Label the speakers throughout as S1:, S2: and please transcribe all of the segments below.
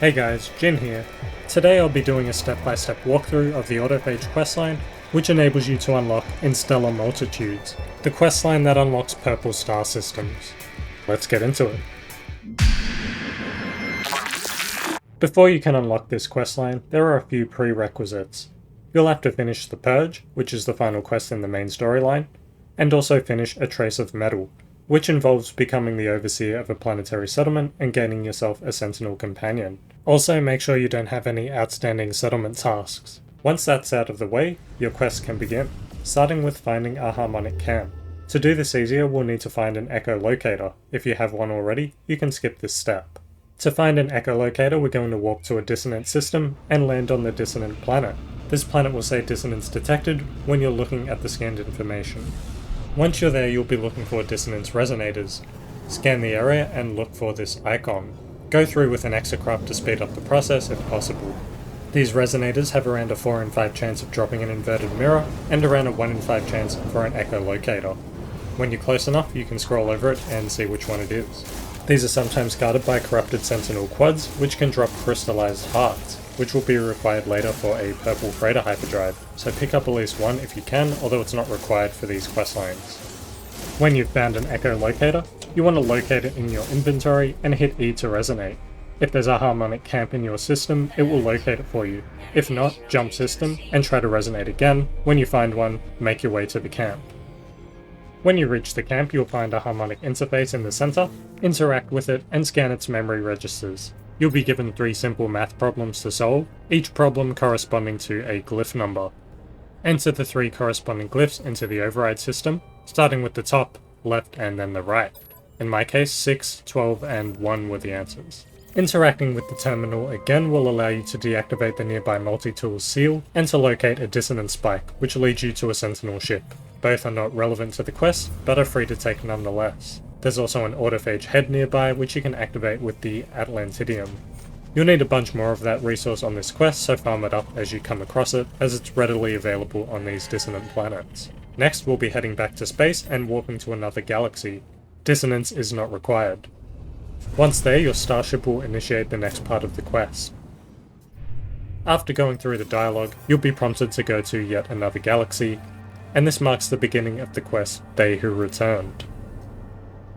S1: Hey guys, Jin here. Today I'll be doing a step-by-step walkthrough of the Autophage Questline, which enables you to unlock Interstellar Multitudes, the questline that unlocks purple star systems. Let's get into it. Before you can unlock this questline, there are a few prerequisites. You'll have to finish the Purge, which is the final quest in the main storyline, and also finish A Trace of Metal, which involves becoming the overseer of a planetary settlement and gaining yourself a sentinel companion. Also, make sure you don't have any outstanding settlement tasks. Once that's out of the way, your quest can begin, starting with finding a harmonic camp. To do this easier, we'll need to find an echolocator. If you have one already, you can skip this step. To find an echolocator, we're going to warp to a dissonant system and land on the dissonant planet. This planet will say dissonance detected when you're looking at the scanned information. Once you're there, you'll be looking for dissonance resonators. Scan the area and look for this icon. Go through with an exocraft to speed up the process if possible. These resonators have around a 4 in 5 chance of dropping an inverted mirror and around a 1 in 5 chance for an echolocator. When you're close enough, you can scroll over it and see which one it is. These are sometimes guarded by corrupted sentinel quads, which can drop crystallized hearts, which will be required later for a purple freighter hyperdrive, so pick up at least one if you can, although it's not required for these questlines. When you've found an echolocator, you want to locate it in your inventory and hit E to resonate. If there's a harmonic camp in your system, it will locate it for you. If not, jump system and try to resonate again. When you find one, make your way to the camp. When you reach the camp, you'll find a harmonic interface in the center, interact with it, and scan its memory registers. You'll be given 3 simple math problems to solve, each problem corresponding to a glyph number. Enter the 3 corresponding glyphs into the override system, starting with the top, left, and then the right. In my case, 6, 12, and 1 were the answers. Interacting with the terminal again will allow you to deactivate the nearby multi-tool seal and to locate a dissonance spike, which leads you to a sentinel ship. Both are not relevant to the quest, but are free to take nonetheless. There's also an autophage head nearby, which you can activate with the Atlantidium. You'll need a bunch more of that resource on this quest, so farm it up as you come across it, as it's readily available on these dissonant planets. Next, we'll be heading back to space and warping to another galaxy. Dissonance is not required. Once there, your starship will initiate the next part of the quest. After going through the dialogue, you'll be prompted to go to yet another galaxy, and this marks the beginning of the quest, They Who Returned.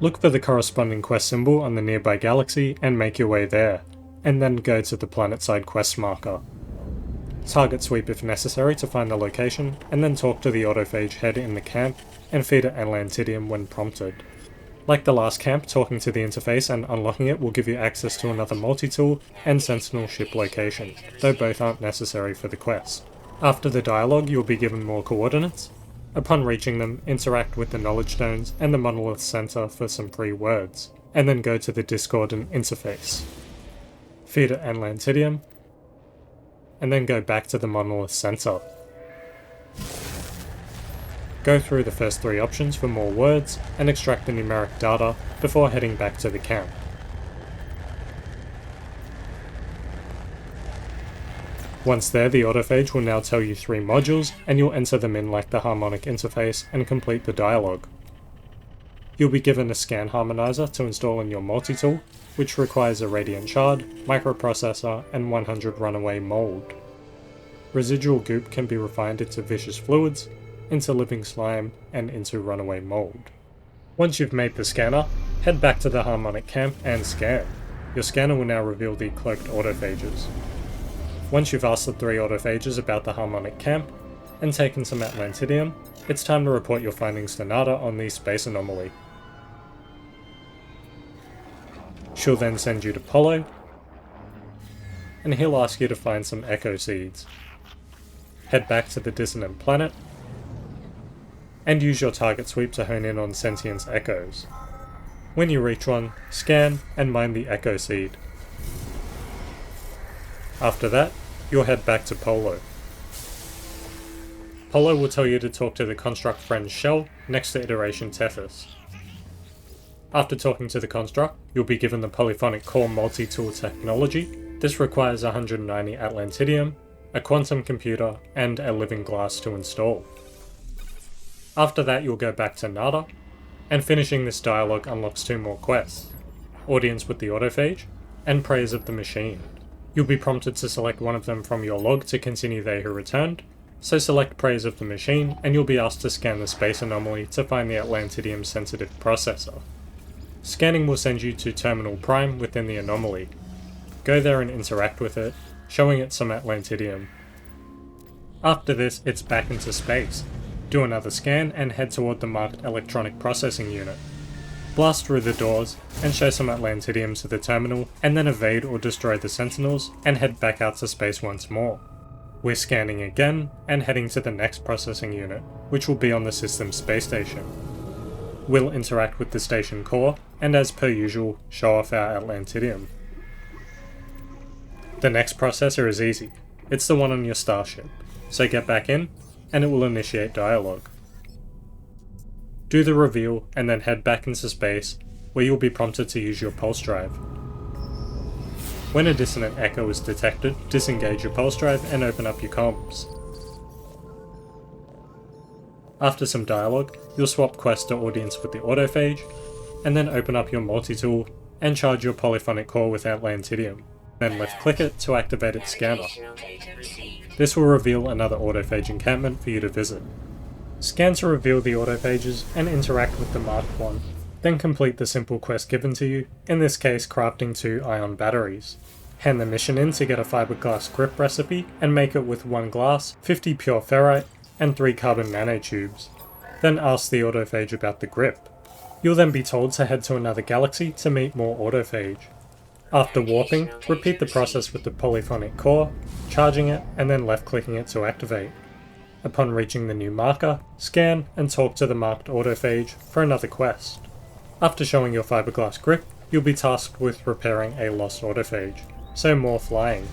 S1: Look for the corresponding quest symbol on the nearby galaxy and make your way there, and then go to the planet-side quest marker. Target sweep if necessary to find the location, and then talk to the autophage head in the camp and feed it Atlantidium when prompted. Like the last camp, talking to the interface and unlocking it will give you access to another multi-tool and sentinel ship location, though both aren't necessary for the quest. After the dialogue, you'll be given more coordinates. Upon reaching them, interact with the knowledge stones and the monolith center for some free words, and then go to the discordant interface. Feed it Atlantidium, and then go back to the monolith center. Go through the first 3 options for more words, and extract the numeric data before heading back to the camp. Once there, the autophage will now tell you 3 modules, and you'll enter them in like the harmonic interface and complete the dialogue. You'll be given a scan harmonizer to install in your multi-tool, which requires a radiant shard, microprocessor, and 100 runaway mold. Residual goop can be refined into vicious fluids, into living slime, and into runaway mold. Once you've made the scanner, head back to the harmonic camp and scan. Your scanner will now reveal the cloaked autophages. Once you've asked the 3 autophages about the harmonic camp, and taken some Atlantidium, it's time to report your findings to Nada on the space anomaly. She'll then send you to Polo, and he'll ask you to find some echo seeds. Head back to the dissonant planet, and use your target sweep to hone in on sentience echoes. When you reach one, scan and mine the echo seed. After that, you'll head back to Polo. Polo will tell you to talk to the construct friend Shell next to iteration Tethys. After talking to the construct, you'll be given the polyphonic core multi-tool technology. This requires 190 Atlantidium, a quantum computer, and a living glass to install. After that, you'll go back to Nada, and finishing this dialogue unlocks 2 more quests: Audience with the Autophage, and Praise of the Machine. You'll be prompted to select one of them from your log to continue they who returned, so select Praise of the machine and you'll be asked to scan the space anomaly to find the Atlantidium sensitive processor. Scanning will send you to Terminal Prime within the anomaly. Go there and interact with it, showing it some Atlantidium. After this, it's back into space. Do another scan and head toward the marked electronic processing unit. Blast through the doors and show some Atlantidium to the terminal, and then evade or destroy the sentinels and head back out to space once more. We're scanning again and heading to the next processing unit, which will be on the system's space station. We'll interact with the station core and, as per usual, show off our Atlantidium. The next processor is easy. It's the one on your starship, so get back in and it will initiate dialogue. Do the reveal and then head back into space, where you'll be prompted to use your pulse drive. When a dissonant echo is detected, disengage your pulse drive and open up your comms. After some dialogue, you'll swap quest to audience with the Autophage, and then open up your multi-tool and charge your polyphonic core with Atlantidium. Then left click it to activate its scanner. This will reveal another Autophage encampment for you to visit. Scan to reveal the Autophages and interact with the marked one, then complete the simple quest given to you, in this case crafting 2 ion batteries. Hand the mission in to get a fiberglass grip recipe and make it with 1 glass, 50 pure ferrite, and 3 carbon nanotubes. Then ask the Autophage about the grip. You'll then be told to head to another galaxy to meet more Autophage. After warping, repeat the process with the polyphonic core, charging it and then left clicking it to activate. Upon reaching the new marker, scan and talk to the marked Autophage for another quest. After showing your fiberglass grip, you'll be tasked with repairing a lost Autophage, so more flying.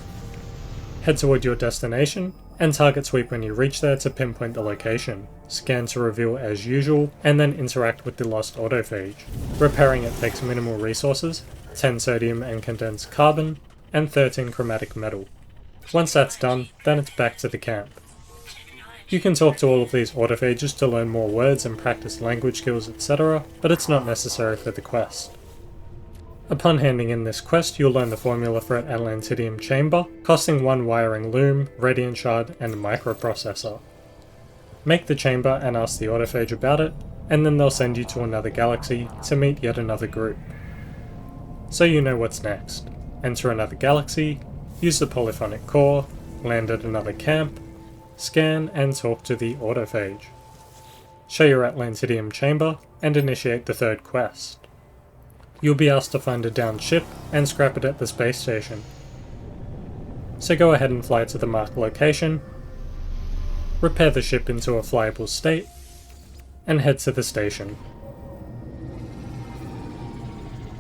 S1: Head toward your destination and target sweep when you reach there to pinpoint the location. Scan to reveal as usual and then interact with the lost Autophage. Repairing it takes minimal resources, 10 sodium and condensed carbon, and 13 chromatic metal. Once that's done, then it's back to the camp. You can talk to all of these Autophages to learn more words and practice language skills, etc., but it's not necessary for the quest. Upon handing in this quest, you'll learn the formula for an Atlantidium chamber, costing 1 wiring loom, radiant shard, and microprocessor. Make the chamber and ask the Autophage about it, and then they'll send you to another galaxy to meet yet another group. So you know what's next. Enter another galaxy, use the polyphonic core, land at another camp, scan and talk to the Autophage. Show your Atlantidium chamber and initiate the third quest. You'll be asked to find a downed ship and scrap it at the space station. So go ahead and fly to the marked location, repair the ship into a flyable state, and head to the station.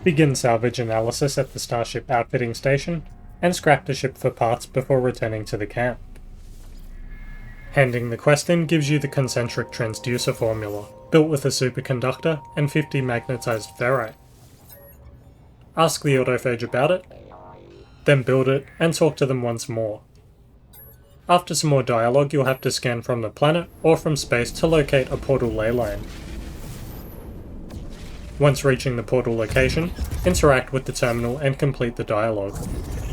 S1: Begin salvage analysis at the Starship outfitting station, and scrap the ship for parts before returning to the camp. Handing the quest in gives you the concentric transducer formula, built with a superconductor and 50 magnetized ferrite. Ask the Autophage about it, then build it and talk to them once more. After some more dialogue, you'll have to scan from the planet or from space to locate a portal ley line. Once reaching the portal location, interact with the terminal and complete the dialogue,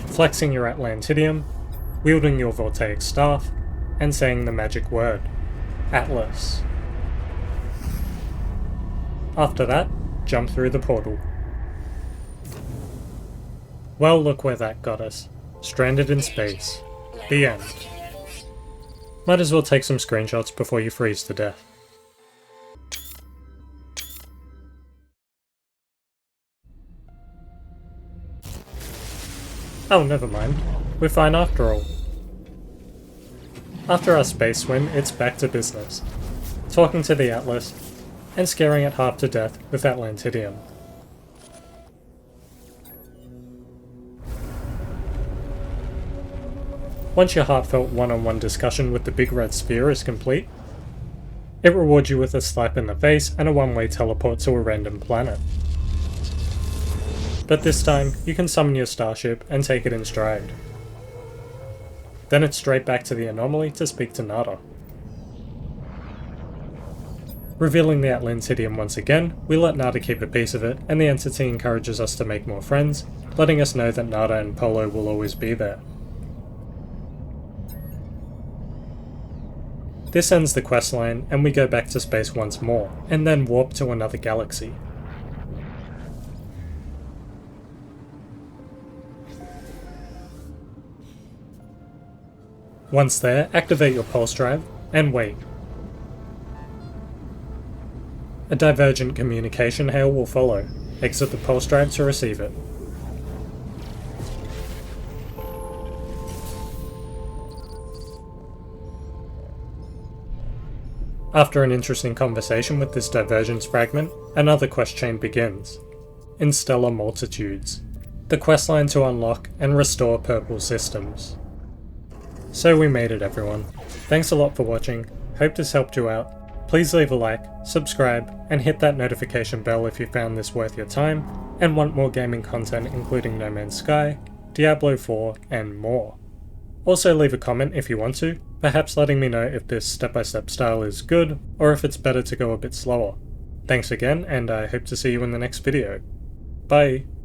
S1: flexing your Atlantidium, wielding your voltaic staff, and saying the magic word, Atlas. After that, jump through the portal. Well, look where that got us. Stranded in space. The end. Might as well take some screenshots before you freeze to death. Oh, never mind. We're fine after all. After our space swim, it's back to business. Talking to the Atlas, and scaring it half to death with Atlantidium. Once your heartfelt one-on-one discussion with the big red sphere is complete, it rewards you with a slap in the face and a one-way teleport to a random planet. But this time, you can summon your starship and take it in stride. Then it's straight back to the anomaly to speak to Nada. Revealing the Atlantidium him once again, we let Nada keep a piece of it, and the entity encourages us to make more friends, letting us know that Nada and Polo will always be there. This ends the questline, and we go back to space once more, and then warp to another galaxy. Once there, activate your pulse drive, and wait. A divergent communication hail will follow. Exit the pulse drive to receive it. After an interesting conversation with this divergence fragment, another quest chain begins. In Stellar Multitudes, the questline to unlock and restore purple systems. So we made it, everyone. Thanks a lot for watching, hope this helped you out. Please leave a like, subscribe, and hit that notification bell if you found this worth your time, and want more gaming content including Nomanssky, Diablo 4, and more. Also leave a comment if you want to, perhaps letting me know if this step-by-step style is good, or if it's better to go a bit slower. Thanks again, and I hope to see you in the next video. Bye!